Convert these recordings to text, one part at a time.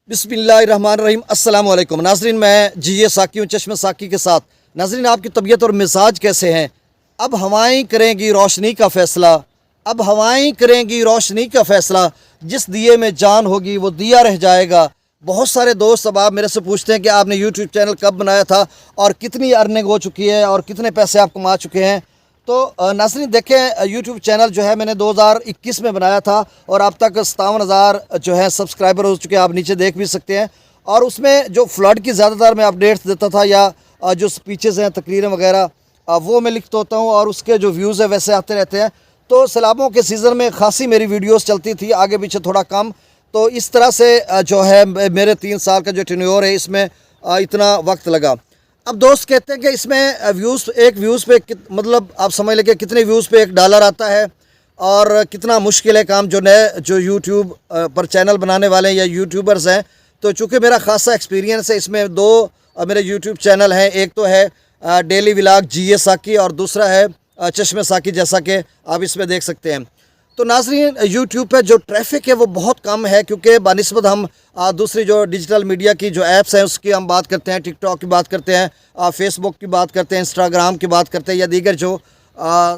बिस्मिल्लाहिर्रहमानिर्रहीम अस्सलाम वालेकुम नाजरीन, मैं जी साकी हूँ चश्मे साकी के साथ। नाजरीन, आपकी तबीयत और मिजाज कैसे हैं? अब हवाएं करेंगी रोशनी का फ़ैसला, अब हवाएं करेंगी रोशनी का फ़ैसला। जिस दिए में जान होगी वो दिया रह जाएगा। बहुत सारे दोस्त अब आप मेरे से पूछते हैं कि आपने यूट्यूब चैनल कब बनाया था और कितनी अर्निंग हो चुकी है और कितने पैसे आप कमा चुके हैं। तो नाज़रीन देखें, यूट्यूब चैनल जो है मैंने 2021 में बनाया था और अब तक 57,000 जो है सब्सक्राइबर हो चुके हैं, आप नीचे देख भी सकते हैं। और उसमें जो फ्लड की ज़्यादातर मैं अपडेट्स देता था या जो स्पीचेज़ हैं, तकरीरें वगैरह, वो मैं लिखता होता हूँ और उसके जो व्यूज़ है वैसे आते रहते हैं। तो सैलाबों के सीज़न में खासी मेरी वीडियोज़ चलती थी, आगे पीछे थोड़ा कम। तो इस तरह से जो है मेरे 3 साल का जो टेन्योर है इसमें इतना वक्त लगा। अब दोस्त कहते हैं कि इसमें व्यूज़, एक व्यूज़ पे मतलब आप समझ लें कितने व्यूज़ पे $1 आता है और कितना मुश्किल है काम जो नए जो यूट्यूब पर चैनल बनाने वाले हैं या यूट्यूबर्स हैं। तो चूँकि मेरा खासा एक्सपीरियंस है इसमें, दो मेरे यूट्यूब चैनल हैं। एक तो है डेली व्लॉग जी साकी और दूसरा है चश्मे साकी, जैसा कि आप इसमें देख सकते हैं। तो नाज़रीन, यूट्यूब पे जो ट्रैफिक है वो बहुत कम है, क्योंकि बानिस्बत हम दूसरी जो डिजिटल मीडिया की जो ऐप्स हैं उसकी हम बात करते हैं, टिकटॉक की बात करते हैं, फेसबुक की बात करते हैं, इंस्टाग्राम की बात करते हैं या दीगर जो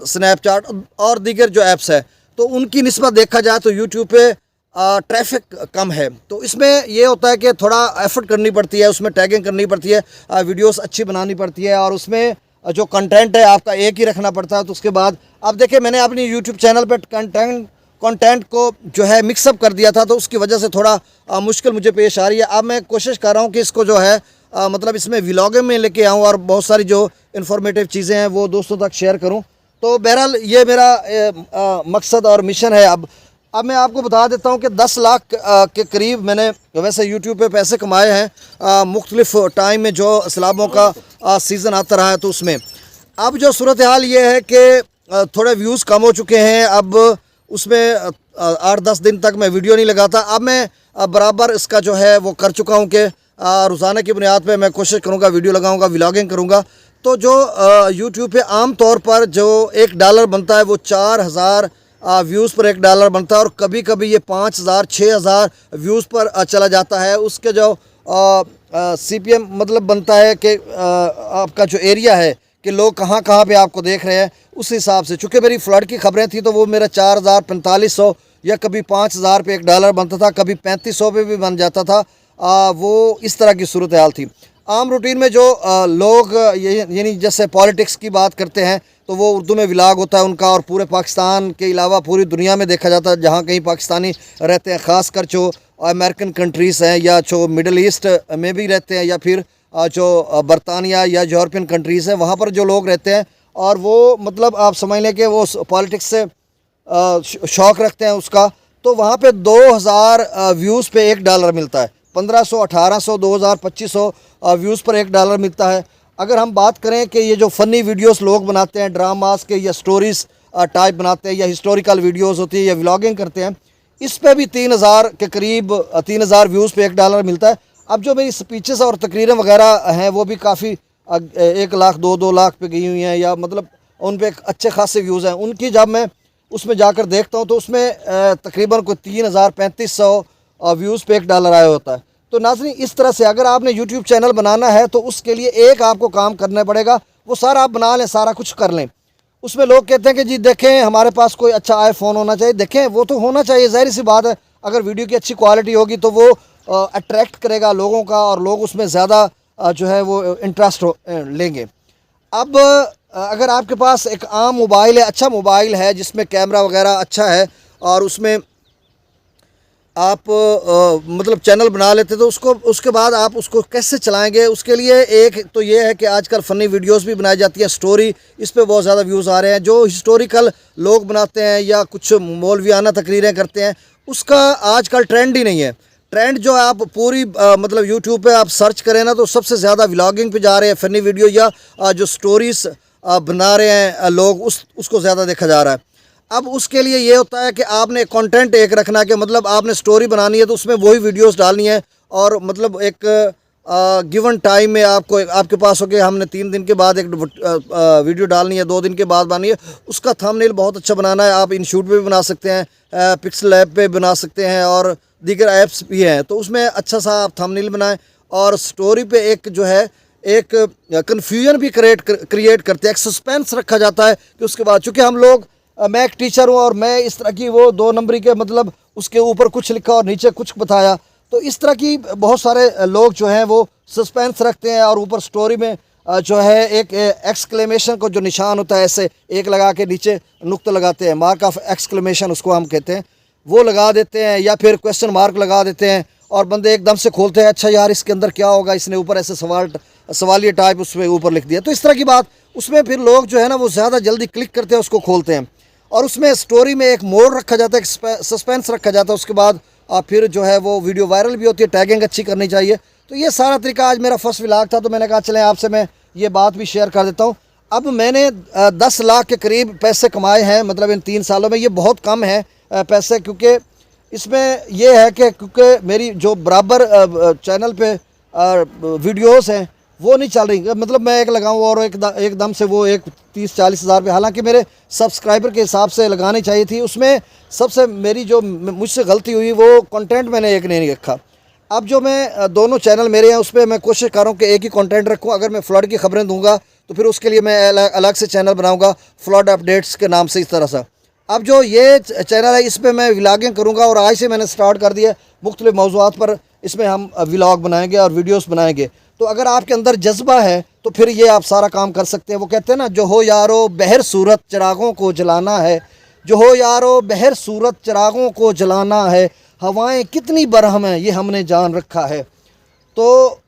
स्नैपचैट और दीगर जो ऐप्स है, तो उनकी निस्बत देखा जाए तो यूट्यूब पे ट्रैफिक कम है। तो इसमें ये होता है कि थोड़ा एफर्ट करनी पड़ती है, उसमें टैगिंग करनी पड़ती है, वीडियोस अच्छी बनानी पड़ती है और उसमें जो कंटेंट है आपका एक ही रखना पड़ता है। तो उसके बाद अब देखिए, मैंने अपनी यूट्यूब चैनल पर कंटेंट को जो है मिक्सअप कर दिया था, तो उसकी वजह से थोड़ा मुश्किल मुझे पेश आ रही है। अब मैं कोशिश कर रहा हूँ कि इसको जो है मतलब इसमें व्लॉगिंग में लेके आऊँ और बहुत सारी जो इन्फॉर्मेटिव चीज़ें हैं वो दोस्तों तक शेयर करूँ। तो बहरहाल ये मेरा मकसद और मिशन है। अब मैं आपको बता देता हूँ कि 10 लाख के करीब मैंने वैसे यूट्यूब पे पैसे कमाए हैं मुख्तलिफ टाइम में, जो सैलाबों का सीज़न आता रहा है। तो उसमें अब जो सूरत हाल ये है कि थोड़े व्यूज़ कम हो चुके हैं। अब उसमें 8-10 दिन तक मैं वीडियो नहीं लगाता। अब मैं बराबर इसका जो है वो कर चुका हूँ कि रोज़ाना की बुनियाद पे मैं कोशिश करूँगा, वीडियो लगाऊँगा, व्लॉगिंग करूँगा। तो जो यूट्यूब पे आम तौर पर जो $1 बनता है वो 4,000 व्यूज़ पर $1 बनता है और कभी कभी ये 5,000 6,000 व्यूज़ पर चला जाता है। उसके जो CPM मतलब बनता है कि आपका जो एरिया है कि लोग कहाँ कहाँ पे आपको देख रहे हैं, उस हिसाब से। चूँकि मेरी फ्लड की खबरें थी तो वो मेरा 4,000 4,500 या कभी 5,000 पे $1 बनता था, कभी 3,500 पे भी बन जाता था। वो इस तरह की सूरत हाल थी। आम रूटीन में जो लोग यानी जैसे पॉलिटिक्स की बात करते हैं तो वो उर्दू में व्लॉग होता है उनका, और पूरे पाकिस्तान के अलावा पूरी दुनिया में देखा जाता है जहाँ कहीं पाकिस्तानी रहते हैं, ख़ासकर जो अमेरिकन कंट्रीज़ हैं या जो मिडल ईस्ट में भी रहते हैं या फिर जो बरतानिया या यूरोपियन कंट्रीज़ हैं, वहाँ पर जो लोग रहते हैं और वो मतलब आप समझ लें कि वो पॉलिटिक्स से शौक़ रखते हैं उसका। तो वहाँ पे 2,000 व्यूज़ पे $1 मिलता है, 1,500 1,800 2,000 2,500 व्यूज़ पर $1 मिलता है। अगर हम बात करें कि ये जो फ़नी वीडियोस लोग बनाते हैं, ड्रामास के या स्टोरीज़ टाइप बनाते हैं या हिस्टोरिकल वीडियोस होती है या व्लॉगिंग करते हैं, इस पे भी 3,000 के करीब 3,000 व्यूज़ पे $1 मिलता है। अब जो मेरी स्पीचेस और तकरीरें वगैरह हैं वो भी काफ़ी 1 लाख 2 लाख पे गई हुई हैं, या मतलब उन पर अच्छे खासे व्यूज़ हैं उनकी। जब मैं उसमें जाकर देखता हूँ तो उसमें तकरीबन कोई 3,000 3,500 व्यूज़ पे $1 आया होता है। तो नाज़रीन, इस तरह से अगर आपने यूट्यूब चैनल बनाना है तो उसके लिए एक आपको काम करना पड़ेगा, वो सारा आप बना लें, सारा कुछ कर लें। उसमें लोग कहते हैं कि जी देखें हमारे पास कोई अच्छा आईफोन होना चाहिए। देखें वो तो होना चाहिए, ज़ाहिर सी बात है। अगर वीडियो की अच्छी क्वालिटी होगी तो वो अट्रैक्ट करेगा लोगों का और लोग उसमें ज़्यादा जो है वो इंटरेस्ट लेंगे। अब अगर आपके पास एक आम मोबाइल है, अच्छा मोबाइल है जिसमें कैमरा वगैरह अच्छा है और उसमें आप मतलब चैनल बना लेते तो उसके बाद आप उसको कैसे चलाएंगे, उसके लिए एक तो ये है कि आजकल फ़नी वीडियोस भी बनाई जाती है, स्टोरी, इस पे बहुत ज़्यादा व्यूज़ आ रहे हैं। जो हिस्टोरिकल लोग बनाते हैं या कुछ मौलवियाना तकरीरें करते हैं, उसका आजकल ट्रेंड ही नहीं है। ट्रेंड जो आप पूरी मतलब यूट्यूब पे आप सर्च करें ना तो सबसे ज़्यादा व्लॉगिंग पे जा रहे हैं, फ़नी वीडियो या जो स्टोरीज़ बना रहे हैं लोग, उसको ज़्यादा देखा जा रहा है। अब उसके लिए ये होता है कि आपने कंटेंट एक रखना है कि मतलब आपने स्टोरी बनानी है तो उसमें वही वीडियोस डालनी है और मतलब एक गिवन टाइम में आपको आपके पास हो कि हमने 3 दिन के बाद एक वीडियो डालनी है, 2 दिन के बाद बनानी है। उसका थंबनेल बहुत अच्छा बनाना है। आप इनशूट पे भी बना सकते हैं, पिक्सल लैब पे बना सकते हैं और दीगर ऐप्स भी हैं, तो उसमें अच्छा सा आप थंबनेल बनाएं और स्टोरी पे एक जो है एक कन्फ्यूजन भी क्रिएट करते हैं, एक सस्पेंस रखा जाता है कि उसके बाद, चूँकि हम लोग मैं एक टीचर हूँ और मैं इस तरह की वो 2 नंबरी के मतलब उसके ऊपर कुछ लिखा और नीचे कुछ बताया, तो इस तरह की बहुत सारे लोग जो हैं वो सस्पेंस रखते हैं और ऊपर स्टोरी में जो है एक एक्सक्लेमेशन को जो निशान होता है ऐसे एक लगा के नीचे नुक्ता लगाते हैं, मार्क ऑफ एक्सक्लेमेशन उसको हम कहते हैं, वो लगा देते हैं, या फिर क्वेश्चन मार्क लगा देते हैं और बंदे एकदम से खोलते हैं, अच्छा यार इसके अंदर क्या होगा, इसने ऊपर ऐसे सवालिया टाइप उसमें ऊपर लिख दिया। तो इस तरह की बात उसमें फिर लोग जो है ना वो ज़्यादा जल्दी क्लिक करते हैं, उसको खोलते हैं और उसमें स्टोरी में एक मोड़ रखा जाता है, एक सस्पेंस रखा जाता है, उसके बाद फिर जो है वो वीडियो वायरल भी होती है, टैगिंग अच्छी करनी चाहिए। तो ये सारा तरीका, आज मेरा फर्स्ट व्लॉग था तो मैंने कहा चलें आपसे मैं ये बात भी शेयर कर देता हूँ। अब मैंने 10 लाख के करीब पैसे कमाए हैं, मतलब इन 3 सालों में। ये बहुत कम है पैसे, क्योंकि इसमें यह है कि क्योंकि मेरी जो बराबर चैनल पे वीडियोस हैं वो नहीं चल रही, मतलब मैं एक लगाऊं और एकदम से वो एक 30-40 हज़ार पे, हालांकि मेरे सब्सक्राइबर के हिसाब से लगानी चाहिए थी। उसमें सबसे मेरी जो मुझसे गलती हुई वो कंटेंट मैंने एक नहीं रखा। अब जो मैं दोनों चैनल मेरे हैं उस पर मैं कोशिश कर रहा हूँ कि एक ही कंटेंट रखूँ। अगर मैं फ्लड की खबरें दूंगा तो फिर उसके लिए मैं अलग से चैनल बनाऊँगा, फ्लड अपडेट्स के नाम से, इस तरह से। अब जो ये चैनल है इस पर मैं व्लॉगिंग करूँगा और आज से मैंने स्टार्ट कर दिया मुख्तलिफ मौज़ूआत पर इसमें हम व्लॉग बनाएंगे और वीडियोस बनाएंगे। तो अगर आपके अंदर जज्बा है तो फिर ये आप सारा काम कर सकते हैं। वो कहते हैं ना, जो हो यारो बहर सूरत चिरागों को जलाना है, जो हो यारो बहर सूरत चिरागों को जलाना है, हवाएं कितनी बरहम हैं ये हमने जान रखा है। तो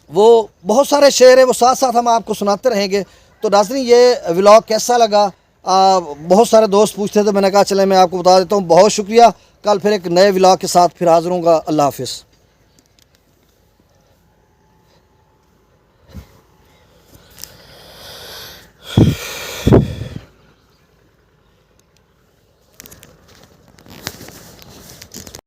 वो बहुत सारे शेर हैं, वो साथ साथ हम आपको सुनाते रहेंगे। तो नाज़रीन, ये व्लॉग कैसा लगा? बहुत सारे दोस्त पूछते थे, तो मैंने कहा चले मैं आपको बता देता हूँ। बहुत शुक्रिया, कल फिर एक नए व्लॉग के साथ फिर हाज़िर होऊंगा। अल्लाह हाफिज़।